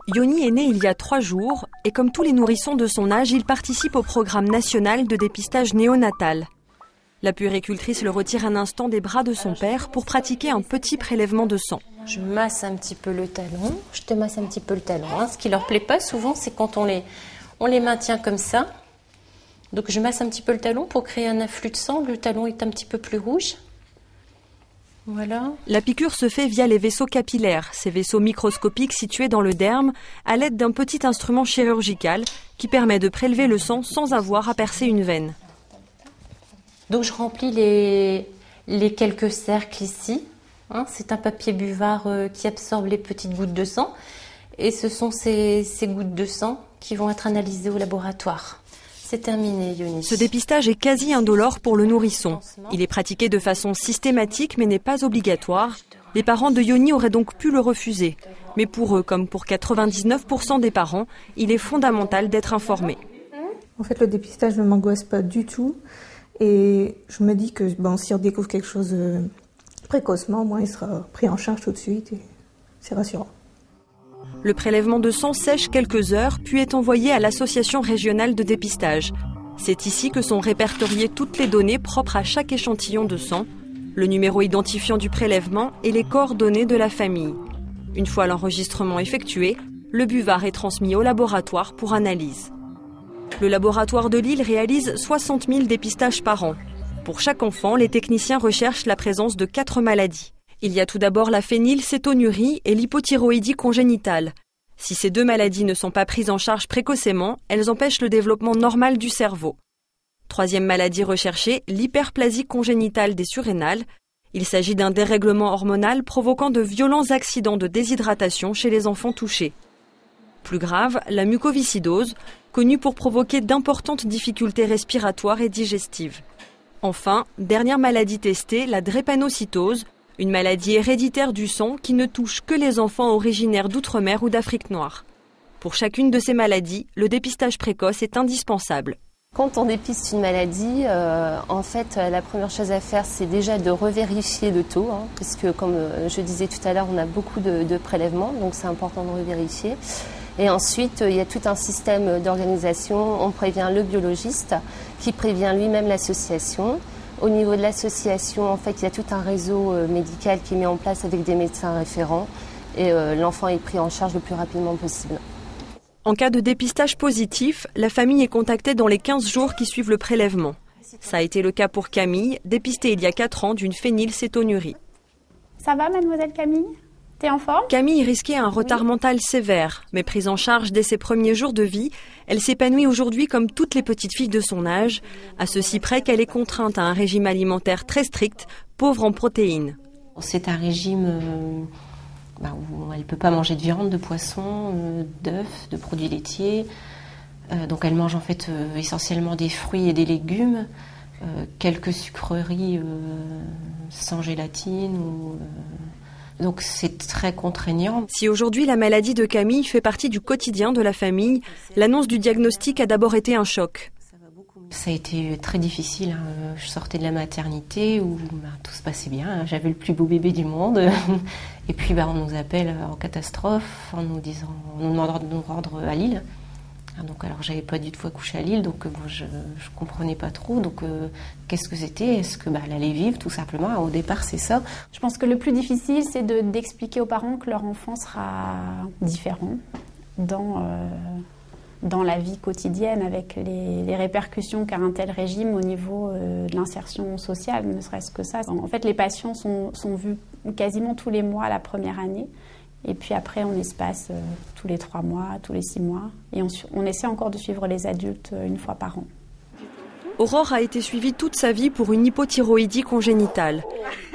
Yoni est né il y a 3 jours et comme tous les nourrissons de son âge, il participe au programme national de dépistage néonatal. La puéricultrice le retire un instant des bras de son père pour pratiquer un petit prélèvement de sang. Je masse un petit peu le talon, je te masse un petit peu le talon. Ce qui leur plaît pas souvent, c'est quand on les maintient comme ça. Donc je masse un petit peu le talon pour créer un afflux de sang. Le talon est un petit peu plus rouge. Voilà. La piqûre se fait via les vaisseaux capillaires, ces vaisseaux microscopiques situés dans le derme, à l'aide d'un petit instrument chirurgical qui permet de prélever le sang sans avoir à percer une veine. Donc je remplis les quelques cercles ici. C'est un papier buvard qui absorbe les petites gouttes de sang. Et ce sont ces gouttes de sang qui vont être analysées au laboratoire. C'est terminé, Yoni. Ce dépistage est quasi indolore pour le nourrisson. Il est pratiqué de façon systématique mais n'est pas obligatoire. Les parents de Yoni auraient donc pu le refuser. Mais pour eux, comme pour 99% des parents, il est fondamental d'être informé. En fait, le dépistage ne m'angoisse pas du tout. Et je me dis que si on découvre quelque chose précocement, il sera pris en charge tout de suite et c'est rassurant. Le prélèvement de sang sèche quelques heures, puis est envoyé à l'association régionale de dépistage. C'est ici que sont répertoriées toutes les données propres à chaque échantillon de sang, le numéro identifiant du prélèvement et les coordonnées de la famille. Une fois l'enregistrement effectué, le buvard est transmis au laboratoire pour analyse. Le laboratoire de Lille réalise 60 000 dépistages par an. Pour chaque enfant, les techniciens recherchent la présence de 4 maladies. Il y a tout d'abord la phénylcétonurie et l'hypothyroïdie congénitale. Si ces 2 maladies ne sont pas prises en charge précocement, elles empêchent le développement normal du cerveau. 3e maladie recherchée, l'hyperplasie congénitale des surrénales. Il s'agit d'un dérèglement hormonal provoquant de violents accidents de déshydratation chez les enfants touchés. Plus grave, la mucoviscidose, connue pour provoquer d'importantes difficultés respiratoires et digestives. Enfin, dernière maladie testée, la drépanocytose, une maladie héréditaire du sang qui ne touche que les enfants originaires d'outre-mer ou d'Afrique noire. Pour chacune de ces maladies, le dépistage précoce est indispensable. Quand on dépiste une maladie, en fait, la première chose à faire, c'est déjà de revérifier le taux, parce que comme je disais tout à l'heure, on a beaucoup de prélèvements, donc c'est important de revérifier. Et ensuite, il y a tout un système d'organisation. On prévient le biologiste qui prévient lui-même l'association. Au niveau de l'association, en fait, il y a tout un réseau médical qui est mis en place avec des médecins référents et l'enfant est pris en charge le plus rapidement possible. En cas de dépistage positif, la famille est contactée dans les 15 jours qui suivent le prélèvement. Ça a été le cas pour Camille, dépistée il y a 4 ans d'une phénylcétonurie. Ça va, mademoiselle Camille ? T'es en forme ? Camille risquait un retard mental sévère, mais prise en charge dès ses premiers jours de vie, elle s'épanouit aujourd'hui comme toutes les petites filles de son âge, à ceci près qu'elle est contrainte à un régime alimentaire très strict, pauvre en protéines. C'est un régime où elle ne peut pas manger de viande, de poisson, d'œufs, de produits laitiers. Donc elle mange en fait essentiellement des fruits et des légumes, quelques sucreries sans gélatine donc c'est très contraignant. Si aujourd'hui la maladie de Camille fait partie du quotidien de la famille, l'annonce du diagnostic a d'abord été un choc. Ça a été très difficile. Je sortais de la maternité où tout se passait bien. J'avais le plus beau bébé du monde. Et puis on nous appelle en catastrophe en nous demandant de nous rendre à Lille. Donc alors j'avais pas du tout accouché à Lille, donc je comprenais pas trop. Donc qu'est-ce que c'était ? Est-ce que elle allait vivre tout simplement ? Au départ c'est ça. Je pense que le plus difficile c'est d'expliquer aux parents que leur enfant sera différent dans la vie quotidienne avec les répercussions qu'a un tel régime au niveau de l'insertion sociale, ne serait-ce que ça. En fait les patients sont vus quasiment tous les mois la première année. Et puis après, on espace tous les 3 mois, tous les 6 mois. Et on essaie encore de suivre les adultes 1 fois par an. Aurore a été suivie toute sa vie pour une hypothyroïdie congénitale.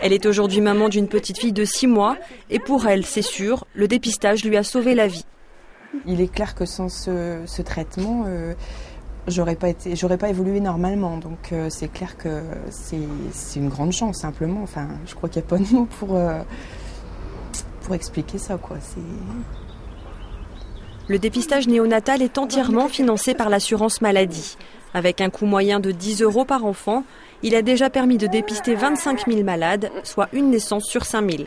Elle est aujourd'hui maman d'une petite fille de 6 mois. Et pour elle, c'est sûr, le dépistage lui a sauvé la vie. Il est clair que sans ce traitement, j'aurais pas évolué normalement. Donc c'est clair que c'est une grande chance, simplement. Enfin, je crois qu'il n'y a pas de mots pour expliquer ça, quoi. Le dépistage néonatal est entièrement financé par l'assurance maladie. Avec un coût moyen de 10 € par enfant, il a déjà permis de dépister 25 000 malades, soit une naissance sur 5 000.